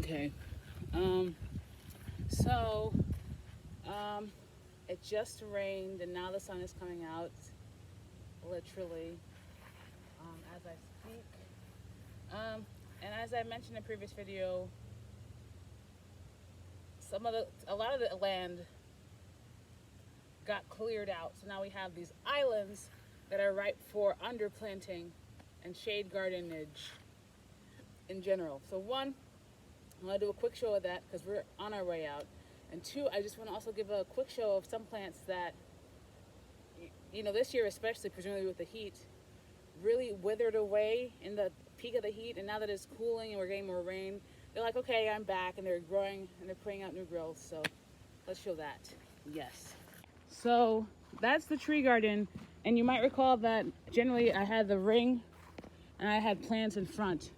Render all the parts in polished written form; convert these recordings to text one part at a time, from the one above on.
Okay. Um, so, um, it just rained and now the sun is coming out, literally, as I speak. And as I mentioned in a previous video, a lot of the land got cleared out. So now we have these islands that are ripe for underplanting and shade gardenage in general. So one, I want to do a quick show of that because we're on our way out. And two, I just want to also give a quick show of some plants that, this year especially, presumably with the heat, really withered away in the peak of the heat. And now that it's cooling and we're getting more rain, they're like, okay, I'm back, and they're growing and they're putting out new growth. So let's show that. Yes. So that's the tree garden. And you might recall that generally I had the ring and I had plants in front.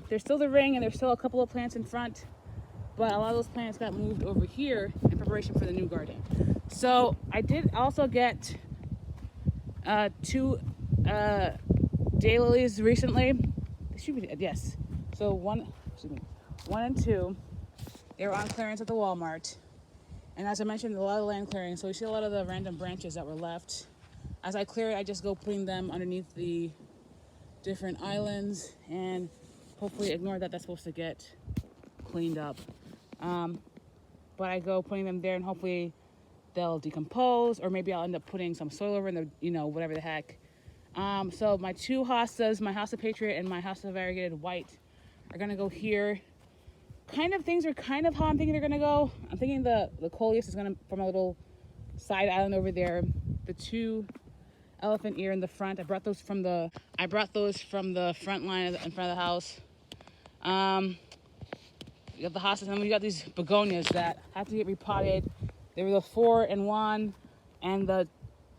There's still the ring and there's still a couple of plants in front, but a lot of those plants got moved over here in preparation for the new garden. So I did also get two daylilies recently. They should be, yes. So one and two, they were on clearance at the Walmart. And as I mentioned, a lot of land clearing, so we see a lot of the random branches that were left. As I clear it, I just go putting them underneath the different islands and hopefully ignore that that's supposed to get cleaned up. But I go putting them there and hopefully they'll decompose, or maybe I'll end up putting some soil over in the, whatever the heck. So my two hostas, my Hosta Patriot and my Hosta Variegated White, are gonna go here. Things are kind of how I'm thinking they're gonna go. I'm thinking the coleus is gonna form a little side island over there. The two elephant ear in the front, I brought those from the front line in front of the house. You got the hostas, and then we got these begonias that have to get repotted. They were the 4-in-1, and I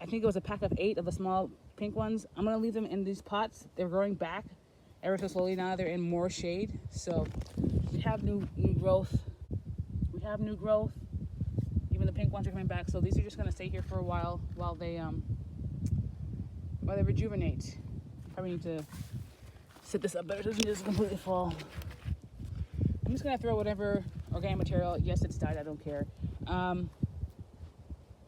think it was a pack of 8 of the small pink ones. I'm gonna leave them in these pots. They're growing back ever so slowly now. They're in more shade, so we have new growth. Even the pink ones are coming back. So these are just gonna stay here for a while they rejuvenate. Probably need to sit this up better so it doesn't just completely fall. I'm just gonna throw whatever organic material. Yes, it's dyed. I don't care.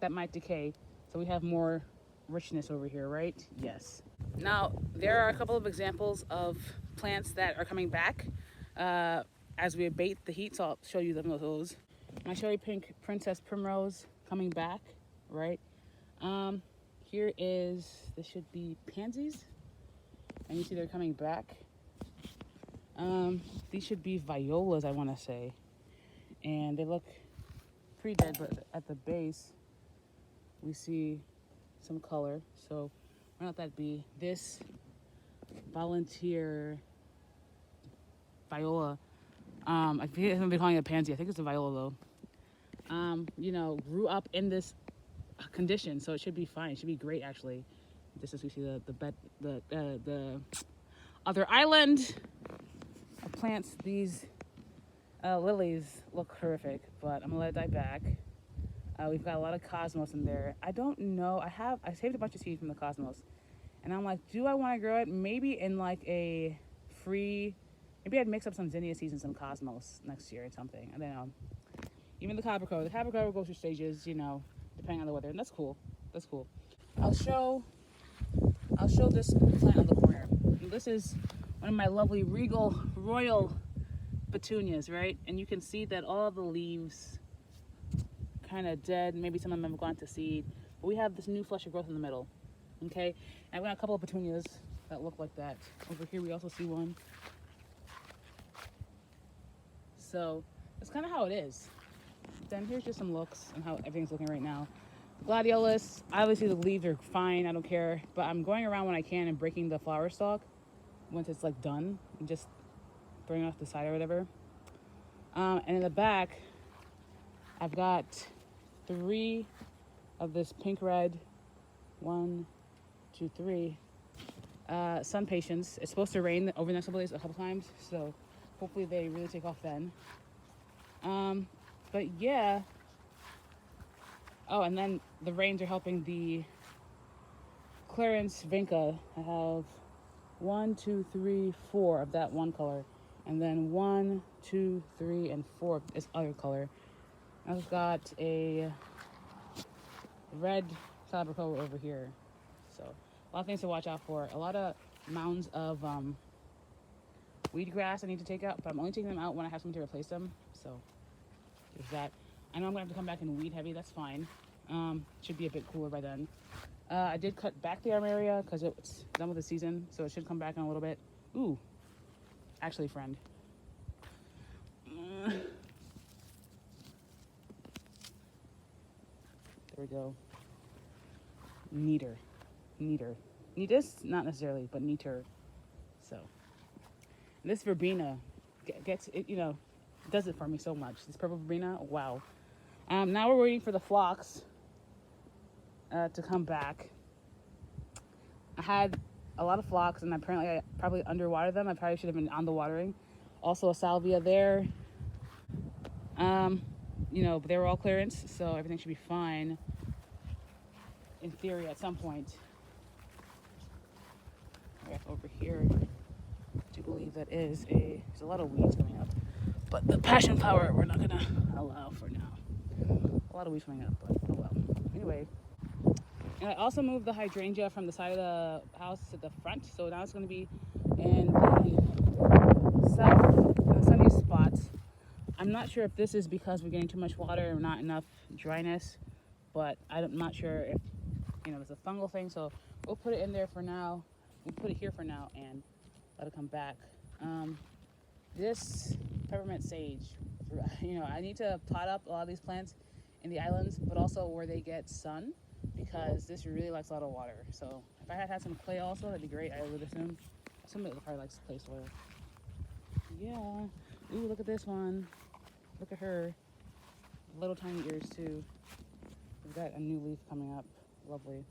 That might decay, so we have more richness over here, right? Yes. Now there are a couple of examples of plants that are coming back as we abate the heat. So I'll show you some of those. My cherry pink princess primrose coming back, right? This should be pansies, and you see they're coming back. These should be violas, I want to say, and they look pretty dead, but at the base we see some color. So why not that be? This volunteer viola, I think I'm gonna be calling it a pansy. I think it's a viola though. Grew up in this condition, so it should be fine. It should be great, actually. Just as we see the other island of plants, these lilies look horrific, but I'm gonna let it die back. We've got a lot of cosmos in there. I don't know. I saved a bunch of seeds from the cosmos, and I'm like, do I want to grow it? Maybe in like a free. Maybe I'd mix up some zinnia seeds and some cosmos next year or something. I don't know. Even the capricorn. The capricorn goes through stages, depending on the weather, and that's cool. I'll show this plant on the corner. And this is one of my lovely regal royal petunias, right? And you can see that all the leaves kind of dead. Maybe some of them have gone to seed, but we have this new flush of growth in the middle. Okay, and I've got a couple of petunias that look like that. Over here we also see one. So that's kind of how it is. Then here's just some looks and how everything's looking right now. Gladiolus, obviously the leaves are fine, I don't care, but I'm going around when I can and breaking the flower stalk once it's like done and just throwing it off the side or whatever. And in the back I've got 3 of this pink red, 1, 2, 3 sun patience. It's supposed to rain over the next couple days a couple times, so hopefully they really take off then. But yeah. Oh, and then the rains are helping the Clarence Vinca. I have 1, 2, 3, 4 of that one color. And then 1, 2, 3, and 4 is other color. I've got a red Salabercoa over here. So a lot of things to watch out for. A lot of mounds of weed grass I need to take out, but I'm only taking them out when I have something to replace them. So there's that. I know I'm gonna have to come back and weed heavy. That's fine. Should be a bit cooler by then. I did cut back the arm area because it's done with the season, so it should come back in a little bit. Ooh, actually, friend. There we go. Neater. Neatest, not necessarily, but neater. So this verbena gets it, does it for me so much. This purple verbena, wow. Now we're waiting for the phlox to come back. I had a lot of phlox, and apparently I probably underwatered them. I probably should have been on the watering. Also a salvia there. But they were all clearance, so everything should be fine. In theory, at some point. Right over here, I do believe there's a lot of weeds coming up, but the passion flower we're not gonna allow for now. A lot of weeds coming up, but oh well. Anyway, and I also moved the hydrangea from the side of the house to the front, so now it's gonna be in the sunniest spots. I'm not sure if this is because we're getting too much water or not enough dryness, but I'm not sure if it's a fungal thing. So we'll put it in there for now. We'll put it here for now and let it come back. This peppermint sage, I need to pot up a lot of these plants in the islands, but also where they get sun, because this really likes a lot of water. So if I had some clay also, that'd be great. I would assume somebody probably likes clay soil. Yeah. Ooh, look at this one. Look at her. Little tiny ears too. We've got a new leaf coming up. Lovely.